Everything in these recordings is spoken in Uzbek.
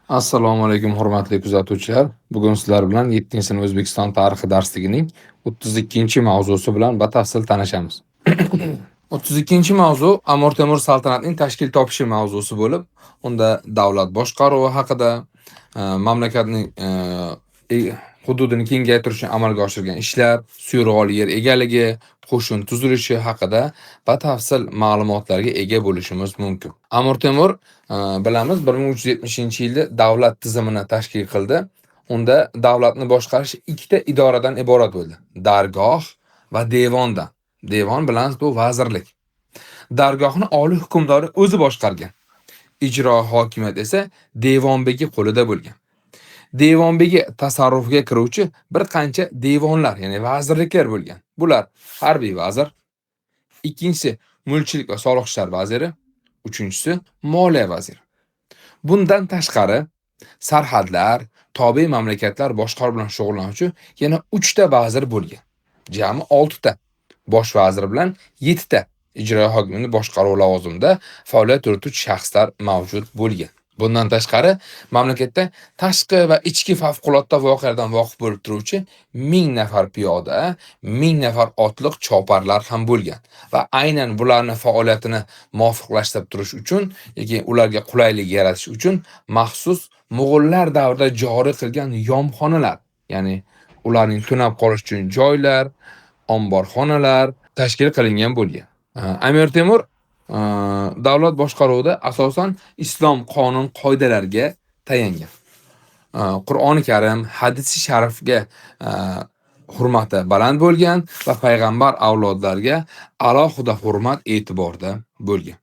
Assalomu alaykum hurmatli kuzatuvchilar. Bugun sizlar bilan 7-sinf O'zbekiston tarixi darsligining 32-mavzusi bilan batafsil tanishamiz. 32-mavzu Amir Temur saltanatining tashkil topishi mavzusi bo'lib, unda davlat boshqaruvi haqida, mamlakatning hududini kengaytirishni amalga oshirgan ishlar, suyrg'ol yer egaligi, qo'shin tuzilishi haqida batafsil ma'lumotlarga ega bo'lishimiz mumkin. Amir Temur bilamiz 1370-yilda davlat tizimini tashkil qildi. Unda davlatni boshqarish ikkita idoradan iborat bo'ldi. Dargoh va devondan. Devon bilamiz bu vazirlik. Dargohni oliy hukmdori o'zi boshqargan. Ijro hokimiyat esa devonbegi qo'lida bo'lgan. Devonbegi tasarrufiga kiruvchi bir qancha devonlar, ya'ni vazirliklar bo'lgan. Bular harbiy vazir, ikkinchisi mulkchilik va soliq ishlar vaziri, uchinchisi moliya vaziri. Bundan tashqari sarhadlar, tobe mamlakatlar boshqaruv bilan shug'ullanuvchi yana 3 ta vazir bo'lgan. Jami 6 ta bosh vazir bilan 7 ta ijro hokimini boshqaruv lavozimida faoliyat yurituvchi shaxslar mavjud bo'lgan. Bundan tashqari mamlakatda tashqi va ichki favqulodda voqealardan voqif bo'lib turuvchi 1000 nafar piyoda, 1000 nafar otliq choparlar ham bo'lgan va aynan bularning faoliyatini muvofiqlashtirib turish uchun yoki ularga qulaylik yaratish uchun maxsus Mo'g'ullar davrida joriy qilgan yomxonalar, ya'ni ularning tunab qolish uchun joylar, omborxonalar tashkil qilingan bo'lgan. Amir Temur davlat boshqaruvida asosan islom qonun qoidalariga tayangan. Qur'oni Karim, hadisi sharifga hurmati baland bo'lgan va payg'ambar avlodlariga alohida hurmat e'tiborda bo'lgan.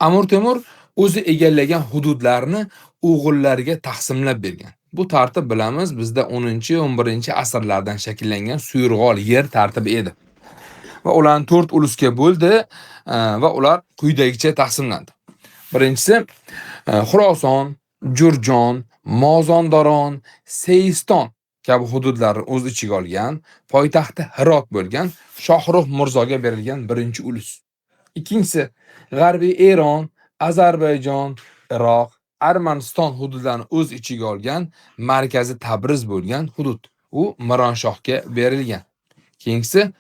Amir Temur o'zi egallagan hududlarni o'g'illariga taqsimlab bergan. Bu tartib bilamiz bizda 10-11-asrlardan shakllangan suyrg'ol yer tartibi edi. Va ularni 4 ulusga bo'ldi va ular quyidagicha taqsimlandi. Birinchisi Xuroson, Jurjon, Mozondoron, Seiston kabi hududlarni o'z ichiga olgan, poytaxti Hirot bo'lgan Shohrux Mirzoga berilgan birinchi ulus. Ikkinchisi G'arbiy Eron, Ozarbayjon, Iroq, Armaniston hududlarini o'z ichiga olgan, markazi Tabriz bo'lgan hudud. U Mironshohga berilgan. Keyingisi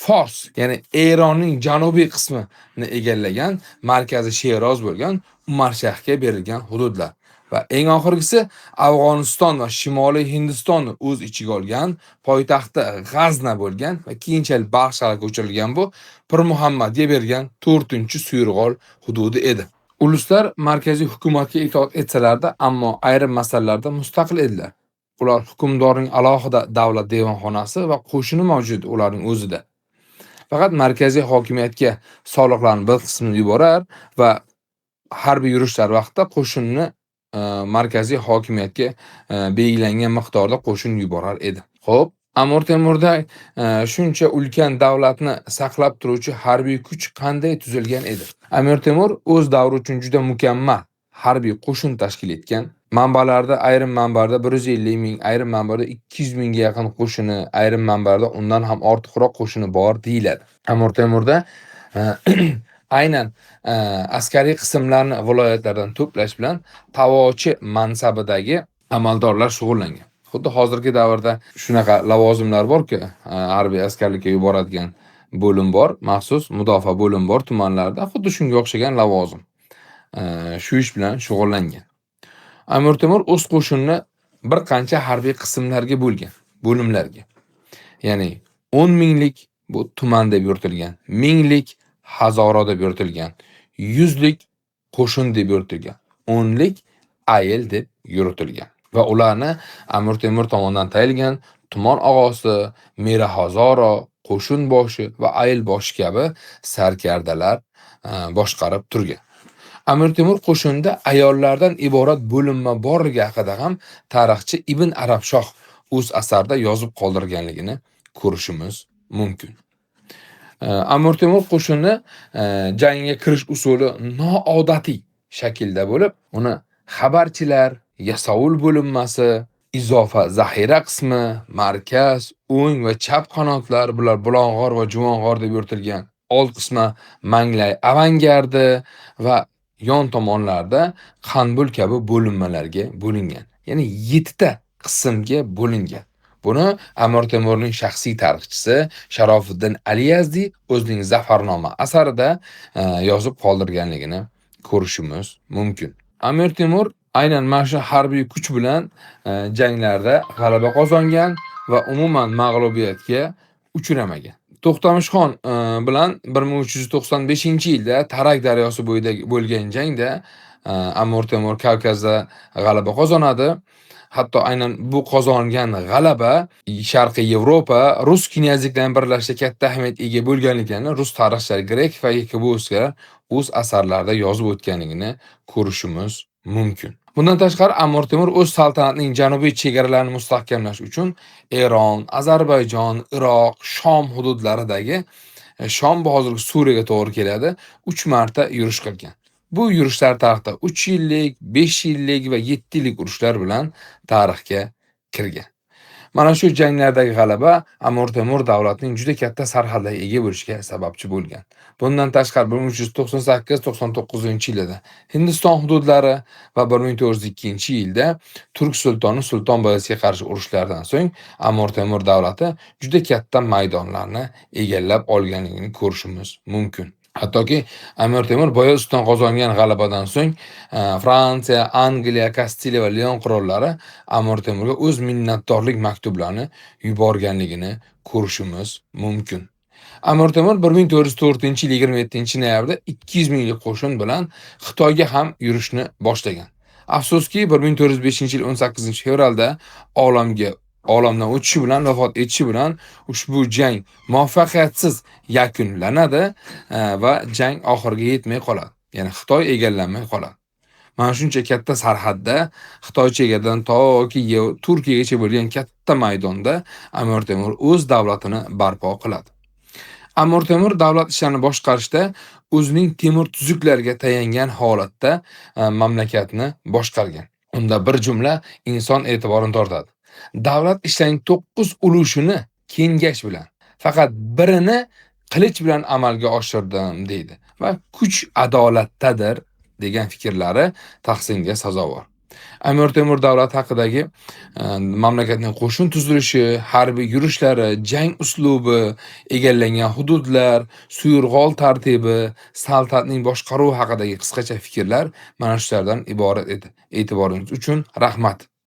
Fors, ya'ni Eronning janubiy qismini egallagan, markazi Sheroz bo'lgan Umarshahga berilgan hududlar. Va eng oxirgisi Afg'oniston va Shimoliy Hindistonni o'z ichiga olgan, poytaxti G'azna bo'lgan va keyinchalik Baxshaga ko'chirilgan bu Pir Muhammadga berilgan 4-suyrg'ol hududi edi. Uluslar markaziy hukumatga itoat etsalarda, ammo ayrim masalalarda mustaqil edilar. Ular hukmdorning alohida davlat devonxonasi va qo'shini mavjud ularning o'zida. Faqat markaziy hokimiyatga soliqlarning bir qismini yuborar va harbiy yurishlar vaqtida qo'shinni markaziy hokimiyatga belgilangan miqdorda qo'shin yuborar edi. Xo'p, Amir Temurda shuncha ulkan davlatni saqlab turuvchi harbiy kuch qanday tuzilgan edi? Amir Temur o'z davri uchun juda mukammal harbiy qo'shin tashkil etgan. Manbalarda ayrim manbalarda 150 ming, ayrim manbalarda 200 mingga yaqin qo'shini, ayrim manbalarda undan ham ortiqroq qo'shini bor deyiladi. Amir Temurda aynan askariy qismlarni viloyatlardan to'plash bilan tavochi mansabidagi amaldorlar shug'ullangan. Xuddi hozirgi davrda shunaqa lavozimlar borki, harbiy askarlikka yuboradigan bo'lim bor, maxsus mudofaa bo'lim bor tumanlarda, xuddi shunga o'xshagan lavozim. Shu ish bilan shug'ullangan. Amir Temur o'z qo'shinni bir qancha harbiy qismlarga bo'lgan, bo'limlarga. Ya'ni 10 minglik bu tuman deb yuritilgan, minglik hazoro deb yuritilgan, 100lik qo'shin deb yuritilgan, 10lik ayel deb yuritilgan. Va ularni Amir Temur tomonidan tayinlangan tuman og'osi, Mirahazoro, qo'shin boshi va ayel boshi kabi sarkardalar boshqarib turgan. Amir Temur qo'shinda ayollardan iborat bo'linma borligi haqida ham tarixchi Ibn Arabshoh o'z asarida yozib qoldirganligini ko'rishimiz mumkin. Amir Temur qo'shini jangga kirish usuli noodatiy shaklda bo'lib, uni xabarchilar, yasovul bo'linmasi, izofa zaxira qismi, markaz, o'ng va chap qanotlar, bular Bulong'or va Juvong'or deb yuritilgan, old qismi Manglay avangardi va yon tomonlarda Qanbul kabi bo'linmalarga bo'lingan. Ya'ni 7 ta qismga bo'lingan. Buni Amir Temurning shaxsiy tarixchisi Sharofiddin Aliyazdi o'zining Zafarnoma asarida yozib qoldirganligini ko'rishimiz mumkin. Amir Temur aynan mana shu harbiy kuch bilan janglarda g'alaba qozongan va umuman mag'lubiyatga uchramagan. To'xtamishxon bilan 1395-yilda Tarak daryosi bo'yida bo'lgan jangda Amir Temur Kavkazda g'alaba qozonadi. Hatto aynan bu qozongan g'alaba Sharqiy Yevropa rus knyazliklarini birlashishda katta ahamiyatga ega bo'lganligini rus tarixchilari Grek va Yakubovsklar o'z asarlarida yozib o'tganligini ko'rishimiz mumkin. Bundan tashqari Amir Temur o'z saltanatining janubiy chegaralarini mustahkamlash uchun Eron, Ozarbayjon, Iroq, Shom hududlaridagi Shom bu hozirgi Suriyaga to'g'ri keladi, 3 marta yurish qilgan. Bu yurishlar tarixda 3 yillik, 5 yillik va 7 yillik urushlar bilan tarixga kirgan. Mana shu janglardagi g'alaba Amir Temur davlatining juda katta sarhadlarga ega bo'lishiga sababchi bo'lgan. Bundan tashqari 1398-99-yilda Hindiston hududlari va 1402-yilda Turk sultoni Sulton Bayezidga qarshi urushlardan so'ng Amir Temur davlati juda katta maydonlarni egallab olganligini ko'rishimiz mumkin. Hattoki Amir Temur Boyeziddan qozongan g'alabadan so'ng Fransiya, Angliya, Kastiliya va Leon qirollari Amir Temurga o'z minnatdorlik maktublarini yuborganligini ko'rishimiz mumkin. Amir Temur 1404-yil 27-noyabrda 200 minglik qo'shin bilan Xitoyga ham yurishni boshlagan. Afsuski 1405-yil 18-fevralda olamdan o'tishi bilan, vafot etishi bilan ushbu jang muvaffaqiyatsiz yakunlanadi va jang oxiriga yetmay qoladi. Ya'ni Xitoy egallanmay qoladi. Mana shuncha katta sarhadda Xitoy chegaradan toki Turkiyagacha bo'lgan katta maydonda Amir Temur o'z davlatini barpo qiladi. Amir Temur davlat ishlarini boshqarishda o'zining temir tuzuklariga tayangan holatda mamlakatni boshqargan. Unda bir jumla inson e'tiborini tortadi. Davlat ishlarining 9 ulushini kengash bilan, faqat birini qilich bilan amalga oshirdim deydi va kuch adolatdadir degan fikrlari tahsinga sazovor. Amir Temur davlati haqidagi mamlakatning qo'shin tuzilishi, harbiy yurishlari, jang uslubi, egallangan hududlar, suyurg'ol tartibi, saltanatning boshqaruvi haqidagi qisqacha fikrlar mana shulardan iborat edi. E'tiboringiz uchun rahmat.